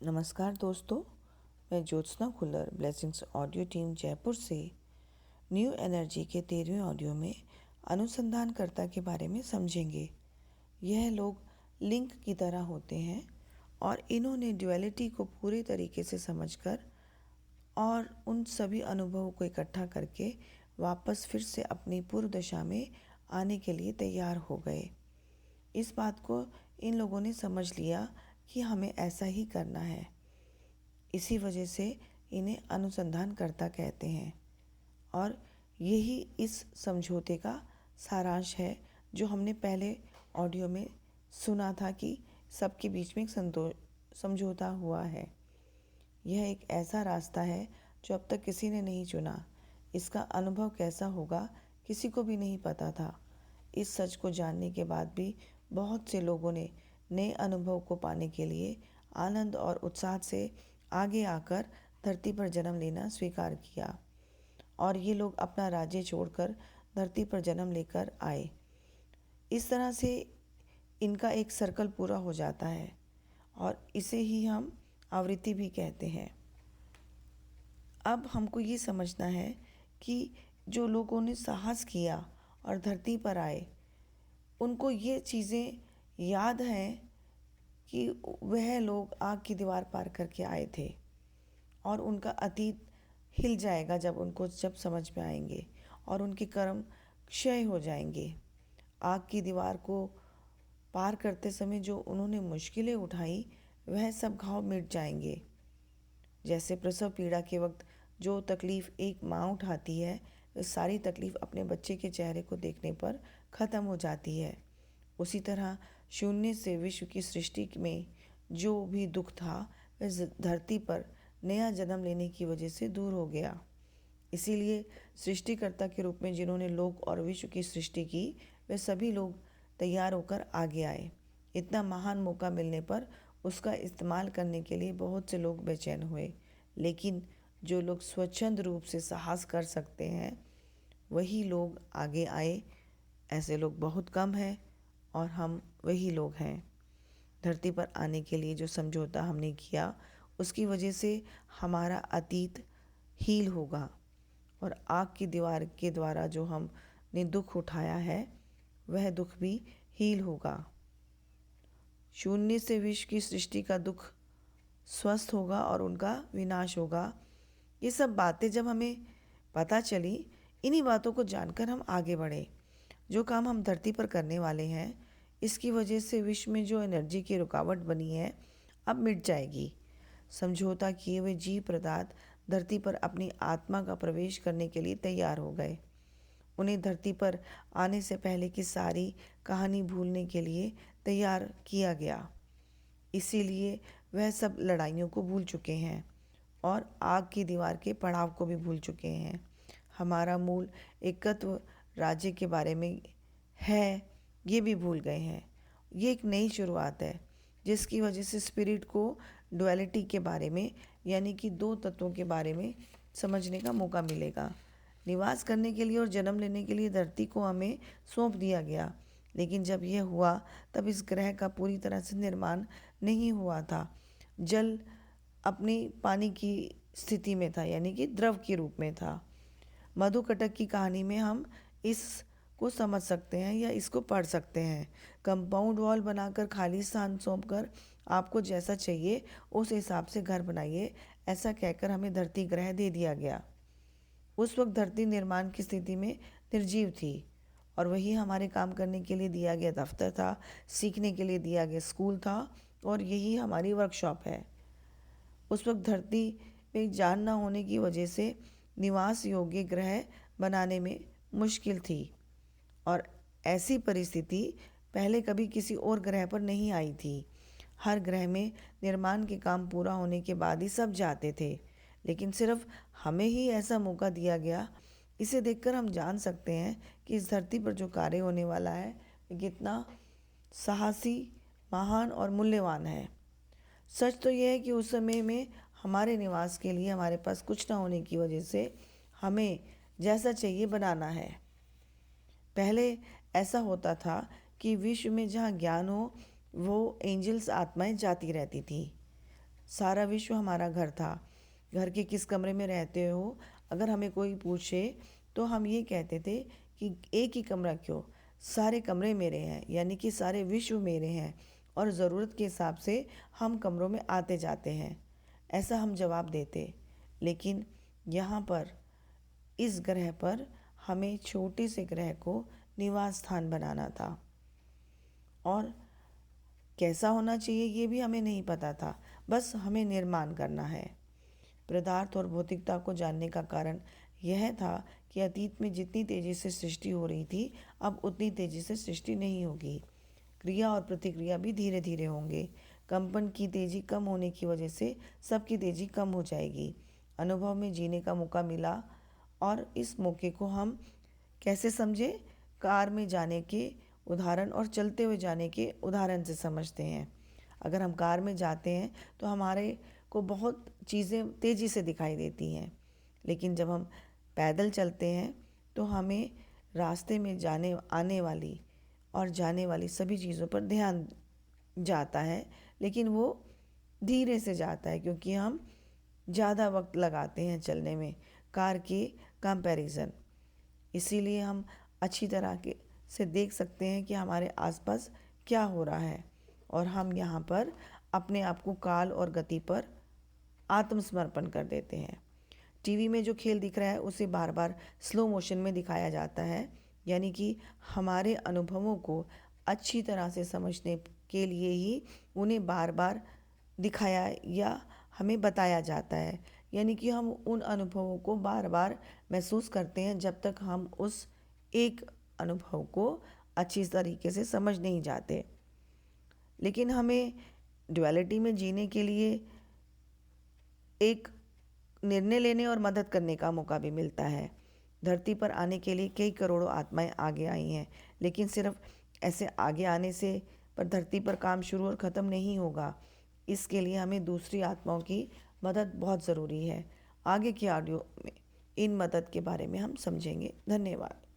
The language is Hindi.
नमस्कार दोस्तों, मैं Jyotsna Khullar blessings audio team Jaipur से न्यू एनर्जी के 13वें ऑडियो में अनुसंधानकर्ता के बारे में समझेंगे। यह लोग लिंक की तरह होते हैं और इन्होंने ड्युअलिटी को पूरे तरीके से समझकर और उन सभी अनुभवों को इकट्ठा करके वापस फिर से अपनी पूर्व दशा में आने के लिए तैयार हो गए। इस बात को इन लोगों ने समझ लिया कि हमें ऐसा ही करना है। इसी वजह से इन्हें अनुसंधानकर्ता कहते हैं और यही इस समझौते का सारांश है जो हमने पहले ऑडियो में सुना था कि सबके बीच में एक समझौता हुआ है। यह एक ऐसा रास्ता है जो अब तक किसी ने नहीं चुना। इसका अनुभव कैसा होगा किसी को भी नहीं पता था। इस सच को जानने के बाद भी बहुत से लोगों ने नए अनुभव को पाने के लिए आनंद और उत्साह से आगे आकर धरती पर जन्म लेना स्वीकार किया और ये लोग अपना राज्य छोड़कर धरती पर जन्म लेकर आए। इस तरह से इनका एक सर्कल पूरा हो जाता है और इसे ही हम आवृत्ति भी कहते हैं। अब हमको ये समझना है कि जो लोगों ने साहस किया और धरती पर आए उनको ये चीज़ें याद हैं कि वह लोग आग की दीवार पार करके आए थे और उनका अतीत हिल जाएगा जब समझ में आएंगे और उनके कर्म क्षय हो जाएंगे। आग की दीवार को पार करते समय जो उन्होंने मुश्किलें उठाई वह सब घाव मिट जाएंगे। जैसे प्रसव पीड़ा के वक्त जो तकलीफ़ एक माँ उठाती है वह सारी तकलीफ़ अपने बच्चे के चेहरे को देखने पर ख़त्म हो जाती है। उसी तरह शून्य से विश्व की सृष्टि में जो भी दुख था वह धरती पर नया जन्म लेने की वजह से दूर हो गया। इसीलिए सृष्टिकर्ता के रूप में जिन्होंने लोक और विश्व की सृष्टि की वे सभी लोग तैयार होकर आगे आए। इतना महान मौका मिलने पर उसका इस्तेमाल करने के लिए बहुत से लोग बेचैन हुए, लेकिन जो लोग स्वच्छंद रूप से साहस कर सकते हैं वही लोग आगे आए। ऐसे लोग बहुत कम हैं और हम वही लोग हैं। धरती पर आने के लिए जो समझौता हमने किया उसकी वजह से हमारा अतीत हील होगा और आग की दीवार के द्वारा जो हमने दुख उठाया है वह दुख भी हील होगा। शून्य से विश्व की सृष्टि का दुख स्वस्थ होगा और उनका विनाश होगा। ये सब बातें जब हमें पता चली, इन्हीं बातों को जानकर हम आगे बढ़े। जो काम हम धरती पर करने वाले हैं इसकी वजह से विश्व में जो एनर्जी की रुकावट बनी है अब मिट जाएगी। समझौता किए हुए जीव पदार्थ धरती पर अपनी आत्मा का प्रवेश करने के लिए तैयार हो गए। उन्हें धरती पर आने से पहले की सारी कहानी भूलने के लिए तैयार किया गया। इसीलिए वह सब लड़ाइयों को भूल चुके हैं और आग की दीवार के पड़ाव को भी भूल चुके हैं। हमारा मूल एकत्व राज्य के बारे में है ये भी भूल गए हैं। ये एक नई शुरुआत है जिसकी वजह से स्पिरिट को डुअलिटी के बारे में यानी कि दो तत्वों के बारे में समझने का मौका मिलेगा। निवास करने के लिए और जन्म लेने के लिए धरती को हमें सौंप दिया गया, लेकिन जब यह हुआ तब इस ग्रह का पूरी तरह से निर्माण नहीं हुआ था। जल अपनी पानी की स्थिति में था यानी कि द्रव के रूप में था। मधुकटक की कहानी में हम इस को समझ सकते हैं या इसको पढ़ सकते हैं। कंपाउंड वॉल बनाकर खाली स्थान सौंपकर आपको जैसा चाहिए उस हिसाब से घर बनाइए, ऐसा कहकर हमें धरती ग्रह दे दिया गया। उस वक्त धरती निर्माण की स्थिति में निर्जीव थी और वही हमारे काम करने के लिए दिया गया दफ्तर था, सीखने के लिए दिया गया स्कूल था और यही हमारी वर्कशॉप है। उस वक्त धरती में जान न होने की वजह से निवास योग्य ग्रह बनाने में मुश्किल थी और ऐसी परिस्थिति पहले कभी किसी और ग्रह पर नहीं आई थी। हर ग्रह में निर्माण के काम पूरा होने के बाद ही सब जाते थे, लेकिन सिर्फ हमें ही ऐसा मौका दिया गया। इसे देखकर हम जान सकते हैं कि इस धरती पर जो कार्य होने वाला है कितना साहसी, महान और मूल्यवान है। सच तो यह है कि उस समय में हमारे निवास के लिए हमारे पास कुछ ना होने की वजह से हमें जैसा चाहिए बनाना है। पहले ऐसा होता था कि विश्व में जहाँ ज्ञान हो वो एंजल्स आत्माएं जाती रहती थी। सारा विश्व हमारा घर था। घर के किस कमरे में रहते हो, अगर हमें कोई पूछे तो हम ये कहते थे कि एक ही कमरा क्यों, सारे कमरे मेरे हैं, यानी कि सारे विश्व मेरे हैं और ज़रूरत के हिसाब से हम कमरों में आते जाते हैं, ऐसा हम जवाब देते। लेकिन यहाँ पर इस ग्रह पर हमें छोटे से ग्रह को निवास स्थान बनाना था और कैसा होना चाहिए ये भी हमें नहीं पता था, बस हमें निर्माण करना है। पदार्थ और भौतिकता को जानने का कारण यह था कि अतीत में जितनी तेज़ी से सृष्टि हो रही थी, अब उतनी तेज़ी से सृष्टि नहीं होगी। क्रिया और प्रतिक्रिया भी धीरे धीरे होंगे। कंपन की तेज़ी कम होने की वजह से सबकी तेज़ी कम हो जाएगी। अनुभव में जीने का मौका मिला और इस मौके को हम कैसे समझे? कार में जाने के उदाहरण और चलते हुए जाने के उदाहरण से समझते हैं। अगर हम कार में जाते हैं तो हमारे को बहुत चीज़ें तेज़ी से दिखाई देती हैं, लेकिन जब हम पैदल चलते हैं तो हमें रास्ते में जाने आने वाली और जाने वाली सभी चीज़ों पर ध्यान जाता है, लेकिन वो धीरे से जाता है क्योंकि हम ज़्यादा वक्त लगाते हैं चलने में कार के कंपैरिजन। इसीलिए हम अच्छी तरह के से देख सकते हैं कि हमारे आसपास क्या हो रहा है और हम यहाँ पर अपने आप को काल और गति पर आत्मसमर्पण कर देते हैं। टीवी में जो खेल दिख रहा है उसे बार बार स्लो मोशन में दिखाया जाता है, यानी कि हमारे अनुभवों को अच्छी तरह से समझने के लिए ही उन्हें बार बार दिखाया या हमें बताया जाता है, यानी कि हम उन अनुभवों को बार बार महसूस करते हैं जब तक हम उस एक अनुभव को अच्छी तरीके से समझ नहीं जाते। लेकिन हमें ड्युअलिटी में जीने के लिए एक निर्णय लेने और मदद करने का मौका भी मिलता है। धरती पर आने के लिए कई करोड़ों आत्माएं आगे आई हैं, लेकिन सिर्फ ऐसे आगे आने से पर धरती पर काम शुरू और ख़त्म नहीं होगा। इसके लिए हमें दूसरी आत्माओं की मदद बहुत ज़रूरी है। आगे की ऑडियो में इन मदद के बारे में हम समझेंगे। धन्यवाद।